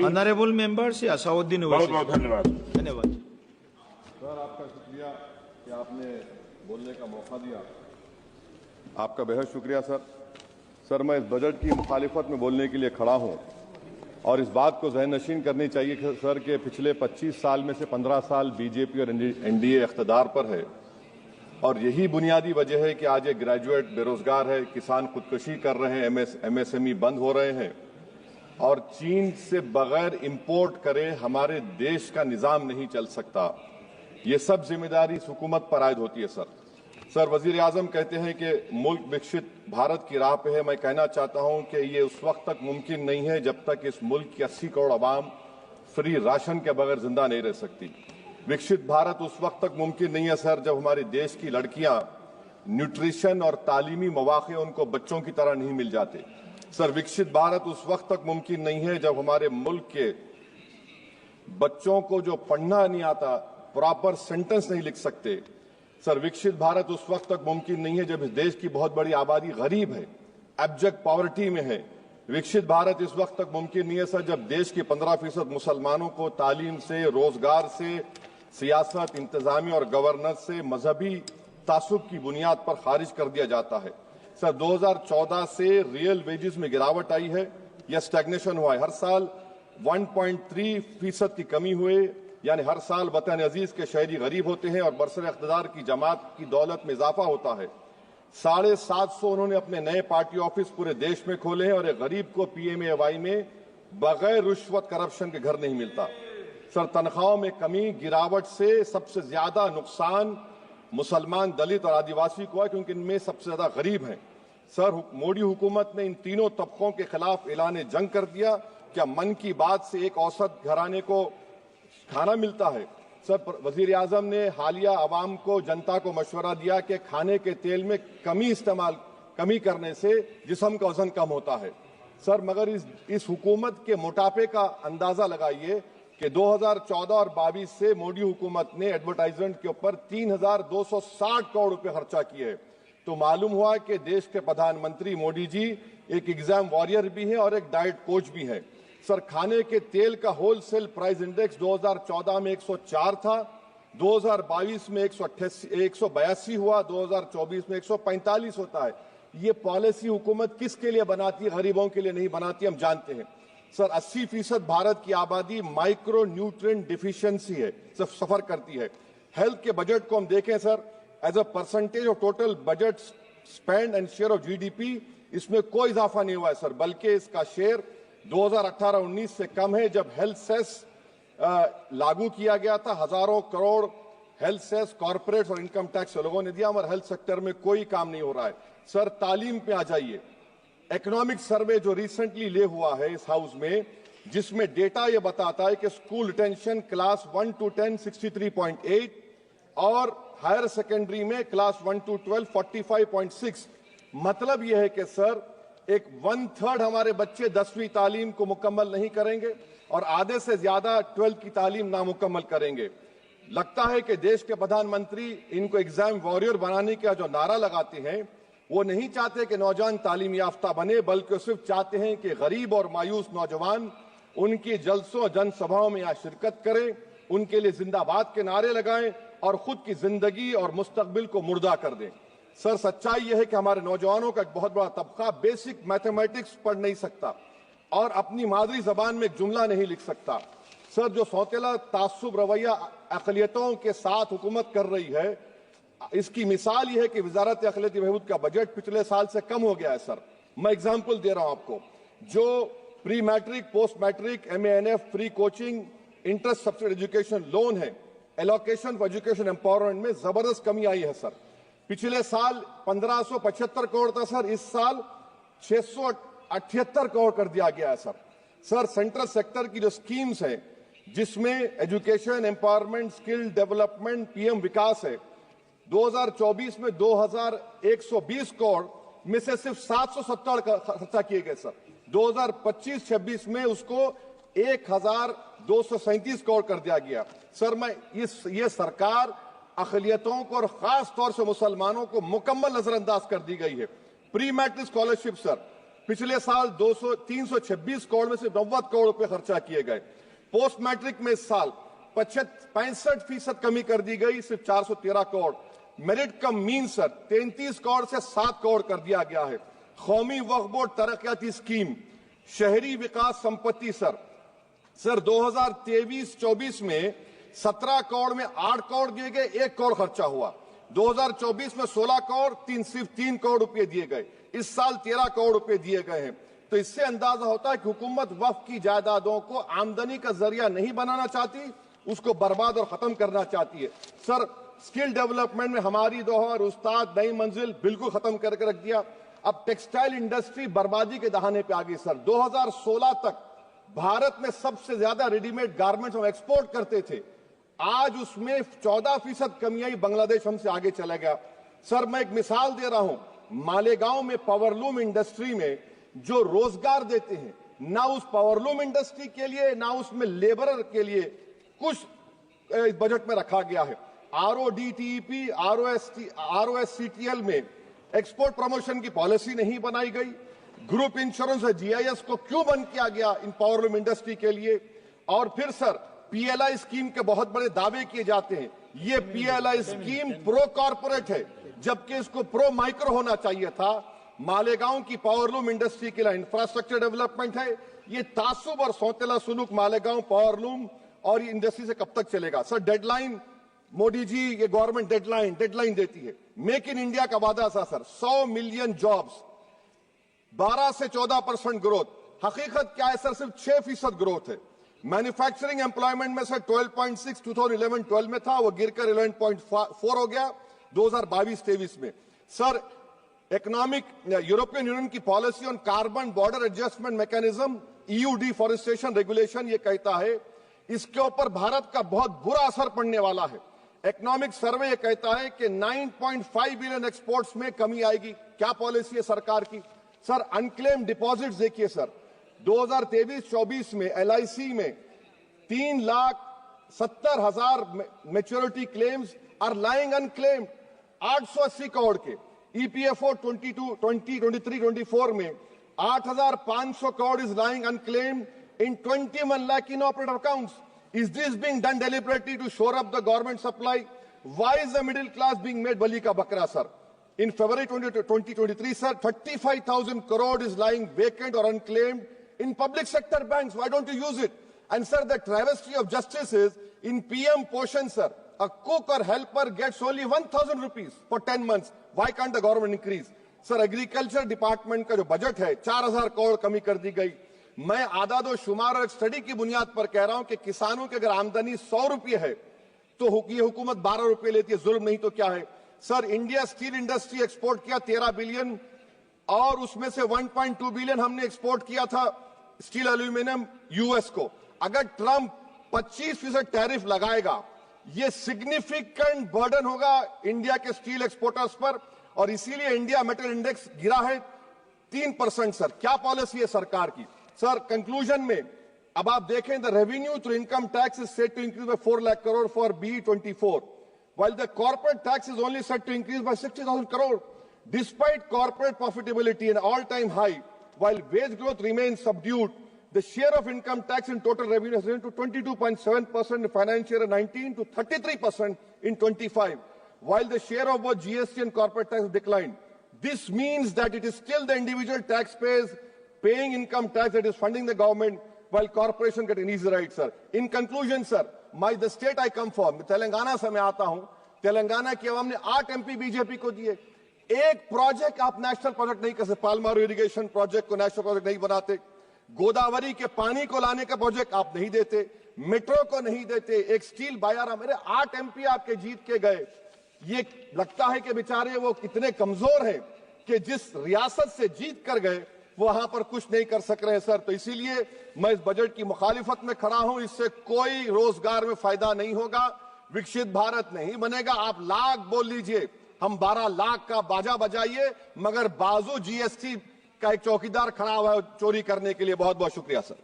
Honourable members Asaduddin बहुत बहुत धन्यवाद। धन्यवाद सर, आपका शुक्रिया कि आपने बोलने का मौका दिया। आपका बेहद शुक्रिया सर। सर, मैं इस बजट की मुखालिफत में बोलने के लिए खड़ा हूं और इस बात को ज़हन-नशीन करनी चाहिए सर कि पिछले 25 साल में से 15 साल बीजेपी और एनडीए इख्तिदार पर है और यही बुनियादी वजह है कि आज एक ग्रेजुएट बेरोजगार है, किसान खुदकुशी कर रहे हैं, एमएसएमई बंद हो रहे हैं और चीन से बगैर इंपोर्ट करे हमारे देश का निजाम नहीं चल सकता। ये सब जिम्मेदारी इस हुकूमत पर आयद होती है सर। वजीर आजम कहते हैं कि मुल्क विकसित भारत की राह पे है। मैं कहना चाहता हूं कि ये उस वक्त तक मुमकिन नहीं है जब तक इस मुल्क की 80 करोड़ आवाम फ्री राशन के बगैर जिंदा नहीं रह सकती। विकसित भारत उस वक्त तक मुमकिन नहीं है सर जब हमारे देश की लड़कियां न्यूट्रिशन और तालीमी मौके उनको बच्चों की तरह नहीं मिल जाते। सर, विकसित भारत उस वक्त तक मुमकिन नहीं है जब हमारे मुल्क के बच्चों को जो पढ़ना नहीं आता, प्रॉपर सेंटेंस नहीं लिख सकते। सर, विकसित भारत उस वक्त तक मुमकिन नहीं है जब इस देश की बहुत बड़ी आबादी गरीब है, एब्जेक्ट पॉवर्टी में है। विकसित भारत इस वक्त तक मुमकिन नहीं है सर जब देश के 15% मुसलमानों को तालीम से, रोजगार से, सियासत, इंतजामी और गवर्नेंस से मजहबी तासुब की बुनियाद पर खारिज कर दिया जाता है। सर, 2014 से रियल वेजेस में गिरावट आई है या स्टैग्नेशन हुआ है। हर साल 1.3% की कमी हुई, यानी हर साल वतन अजीज के शहरी गरीब होते हैं और बरसर इख्तिदार की जमात की दौलत में इजाफा होता है। 750 उन्होंने अपने नए पार्टी ऑफिस पूरे देश में खोले हैं और एक गरीब को पीएमएवाई में बगैर रिश्वत करप्शन के घर नहीं मिलता। सर, तनख्वाहों में कमी, गिरावट से सबसे ज्यादा नुकसान मुसलमान, दलित और आदिवासी को है क्योंकि इनमें सबसे ज्यादा गरीब हैं। सर, मोदी हुकूमत ने इन तीनों तबकों के खिलाफ ऐलान जंग कर दिया। क्या मन की बात से एक औसत घराने को खाना मिलता है? सर, वजीर आजम ने हालिया आवाम को, जनता को मशवरा दिया कि खाने के तेल में कमी करने से जिस्म का वजन कम होता है। सर, मगर इस हुकूमत के मोटापे का अंदाजा लगाइए कि 2014 और 22 से मोदी हुकूमत ने एडवर्टाइजमेंट के ऊपर 3,260 करोड़ रुपए खर्चा किए। तो मालूम हुआ कि देश के प्रधानमंत्री मोदी जी एक एग्जाम वॉरियर भी हैं और एक डाइट कोच भी हैं। सर, खाने के तेल का होलसेल प्राइस इंडेक्स 2014 में 104 था, 2022 में 182 हुआ, 2024 में 145 होता है। ये पॉलिसी हुकूमत किसके लिए बनाती है? गरीबों के लिए नहीं बनाती, हम जानते हैं। सर, 80% भारत की आबादी माइक्रो न्यूट्रिएंट डिफिशियंसी है, सफर करती है। हेल्थ के बजट को हम देखें sir, as a percentage of total budget spend and share of GDP, इसमें कोई इजाफा नहीं हुआ है सर, बल्कि इसका शेयर 2018-19 से कम है। जब हेल्थ सेस लागू किया गया था, हजारों करोड़ हेल्थ सेस कॉर्पोरेट और इनकम टैक्स लोगों ने दिया, हमारे हेल्थ सेक्टर में कोई काम नहीं हो रहा है। सर, तालीम पे आ जाइए। इकोनॉमिक सर्वे जो रिसेंटली ले हुआ है इस हाउस में, जिसमें डेटा ये बताता है कि स्कूल रिटेंशन क्लास 1 to 10 63.8 और हायर सेकेंडरी में क्लास 1 to 12 45.6। मतलब यह है कि सर, एक 1/3 हमारे बच्चे 10वीं तालीम को मुकम्मल नहीं करेंगे और आधे से ज्यादा 12th की तालीम नामुकम्मल करेंगे। लगता है कि देश के प्रधानमंत्री इनको एग्जाम वॉरियर बनाने का जो नारा लगाते हैं, वो नहीं चाहते कि नौजवान तालीम याफ्ता बने, बल्कि सिर्फ चाहते हैं कि गरीब और मायूस नौजवान उनकी जलसों जनसभाओं में यहाँ शिरकत करें, उनके लिए जिंदाबाद के नारे लगाएं और खुद की जिंदगी और मुस्तकबिल को मुर्दा कर दें। सर, सच्चाई यह है कि हमारे नौजवानों का एक बहुत बड़ा तबका बेसिक मैथमेटिक्स पढ़ नहीं सकता और अपनी मादरी जबान में एक जुमला नहीं लिख सकता। सर, जो सौतेला तासुब रवैया अक़लियतों के साथ हुकूमत कर रही है, इसकी मिसाल यह है कि वजारत अक़लियती बहबूद का बजट पिछले साल से कम हो गया है। सर, मैं एग्जाम्पल दे रहा हूं आपको। जो pre matric, post matric, MANF, free coaching, interest subsidy education loan है, एलोकेशन फॉर एजुकेशन एम्पावरमेंट में जबरदस्त कमी आई है। सर, पिछले साल 1575 करोड़ था सर, इस साल 678 करोड़ कर दिया गया है। सर, सेंट्रल सेक्टर की जो स्कीम्स है, जिसमें education, empowerment, skill development, PM विकास है, 2024 में 2120 करोड़ में से सिर्फ 770 खर्चा किए गए। सर, 2025-26 में उसको 1237 करोड़ कर दिया गया। सर, ये सरकार अक़लियतों को और खास तौर से मुसलमानों को मुकम्मल नजरअंदाज कर दी गई है। प्री मैट्रिक स्कॉलरशिप सर, पिछले साल 326 करोड़ में से 90 करोड़ रुपए खर्चा किए गए। पोस्ट मैट्रिक में इस साल 65% कमी कर दी गई, सिर्फ 413 करोड़। मेरिट कम मीन सर 33 करोड़ से 7 करोड़ कर दिया गया है। कौमी वक्फ बोर्ड तरक्याती स्कीम, शहरी विकास संपत्ति सर 2023-24 में 17 करोड़ में 8 करोड़ दिए गए, 1 करोड़ खर्चा हुआ। 2024 में 16 करोड़ सिर्फ 3 करोड़ रुपए दिए गए। इस साल 13 करोड़ रुपए दिए गए हैं। तो इससे अंदाजा होता है कि हुकूमत वक्फ की जायदादों को आमदनी का जरिया नहीं बनाना चाहती, उसको बर्बाद और खत्म करना चाहती है। सर स्किल डेवलपमेंट में हमारी दोहर उस्ताद नई मंजिल बिल्कुल खत्म करके रख दिया। अब टेक्सटाइल इंडस्ट्री बर्बादी के दहाने पे आ गई सर। 2016 तक भारत में सबसे ज्यादा रेडीमेड गारमेंट्स हम एक्सपोर्ट करते थे, आज उसमें 14% कमी आई, बांग्लादेश हमसे आगे चला गया। सर मैं एक मिसाल दे रहा हूं, मालेगांव में पावरलूम इंडस्ट्री में जो रोजगार देते हैं, ना उस पावरलूम इंडस्ट्री के लिए ना उसमें लेबरर के लिए कुछ बजट में रखा गया है। RODTEP, ROSCTL में एक्सपोर्ट प्रमोशन की पॉलिसी नहीं बनाई गई। ग्रुप इंश्योरेंस और GIS को क्यों बंद किया गया इन पावरलूम इंडस्ट्री के लिए? और फिर सर PLI स्कीम के बहुत बड़े दावे किए जाते हैं। ये PLI स्कीम प्रो कॉर्पोरेट है, जबकि इसको प्रो माइक्रो होना चाहिए था। मालेगांव की पावरलूम इंडस्ट्री के लिए इंफ्रास्ट्रक्चर डेवलपमेंट है। ये तासुब और सौतेला सुलूक मालेगांव पावरलूम और ये इंडस्ट्री से कब तक चलेगा? सर डेडलाइन, मोदी जी ये गवर्नमेंट डेडलाइन देती है। मेक इन इंडिया का वादा था सर 100 मिलियन जॉब्स, 12 से 14% ग्रोथ। हकीकत क्या है सर? सिर्फ 6% ग्रोथ है। मैन्युफैक्चरिंग एम्प्लॉयमेंट में सर 12.6 2011-12 में था, वो गिरकर 11.4 हो गया 2022-23 में। सर इकोनॉमिक यूरोपियन यूनियन की policy on carbon border adjustment mechanism EU deforestation regulation ये कहता है इसके ऊपर भारत का बहुत बुरा असर पड़ने वाला है। इकोनॉमिक सर्वे ये कहता है कि 9.5 बिलियन एक्सपोर्ट्स में कमी आएगी। क्या पॉलिसी है सरकार की? सर अनक्लेम डिपॉजिट्स देखिए सर, 2023-24 में LIC में 3,70,000 maturity claims are lying unclaimed, 880 crore के। EPFO 2023-24 में 8,500 crore is lying unclaimed in 21 lakh inoperative accounts. Is this being done deliberately to shore up the government supply? Why is the middle class being made bali ka bakra, sir? In February 2023, sir, 35,000 crore is lying vacant or unclaimed in public sector banks. Why don't you use it? And sir, the travesty of justice is in PM Poshan, sir, a cook or helper gets only 1,000 rupees for 10 months. Why can't the government increase? Sir, agriculture department का जो budget है 4,000 करोड़ कमी कर दी गई। मैं आदाद और शुमार और एक स्टडी की बुनियाद पर कह रहा हूं कि किसानों की अगर आमदनी 100 रुपये है तो ये हुकूमत 12 रुपये लेती है। जुल्म नहीं तो क्या है? Sir India steel industry export किया 13 बिलियन और उसमें से 1.2 बिलियन हमने एक्सपोर्ट किया था स्टील एल्यूमिनियम US को। अगर ट्रंप 25% टैरिफ लगाएगा ये सिग्निफिकेंट बर्डन होगा इंडिया के स्टील एक्सपोर्टर्स पर और इसीलिए इंडिया मेटल इंडेक्स गिरा है 3%। सर क्या पॉलिसी है सरकार की? सर कंक्लूजन में अब आप देखें the revenue through income tax is set to increase by 4 lakh crore for BE24 while the corporate tax is only set to increase by 60,000 crore despite corporate profitability an all-time high while wage growth remains subdued. The share of income tax in total revenue has risen to 22.7% in financial year 19 to 33% in 25 while the share of both GST and corporate tax has declined. This means that it is still the individual taxpayers paying income tax that is funding the government while corporation get an easy ride, sir. In conclusion, sir, the state I come from, Telangana से मैं आता हूं, तेलंगाना की आवाम ने 8 MP BJP को दिए। एक project आप नेशनल प्रोजेक्ट नहीं कर सकते, पालमारू इरिगेशन प्रोजेक्ट को नेशनल प्रोजेक्ट नहीं बनाते, गोदावरी के पानी को लाने का प्रोजेक्ट आप नहीं देते, मेट्रो को नहीं देते, एक स्टील बायारा, मेरे 8 MP आपके जीत के गए। ये लगता है कि बेचारे वो कितने कमजोर हैं कि जिस रियासत से जीत कर गए वहां पर कुछ नहीं कर सक रहे हैं सर। तो इसीलिए मैं इस बजट की मुखालिफत में खड़ा हूं। इससे कोई रोजगार में फायदा नहीं होगा, विकसित भारत नहीं बनेगा। आप लाख बोल लीजिए, हम 12 लाख का बाजा बजाइए, मगर बाजू GST का एक चौकीदार खड़ा हुआ है चोरी करने के लिए। बहुत बहुत शुक्रिया सर।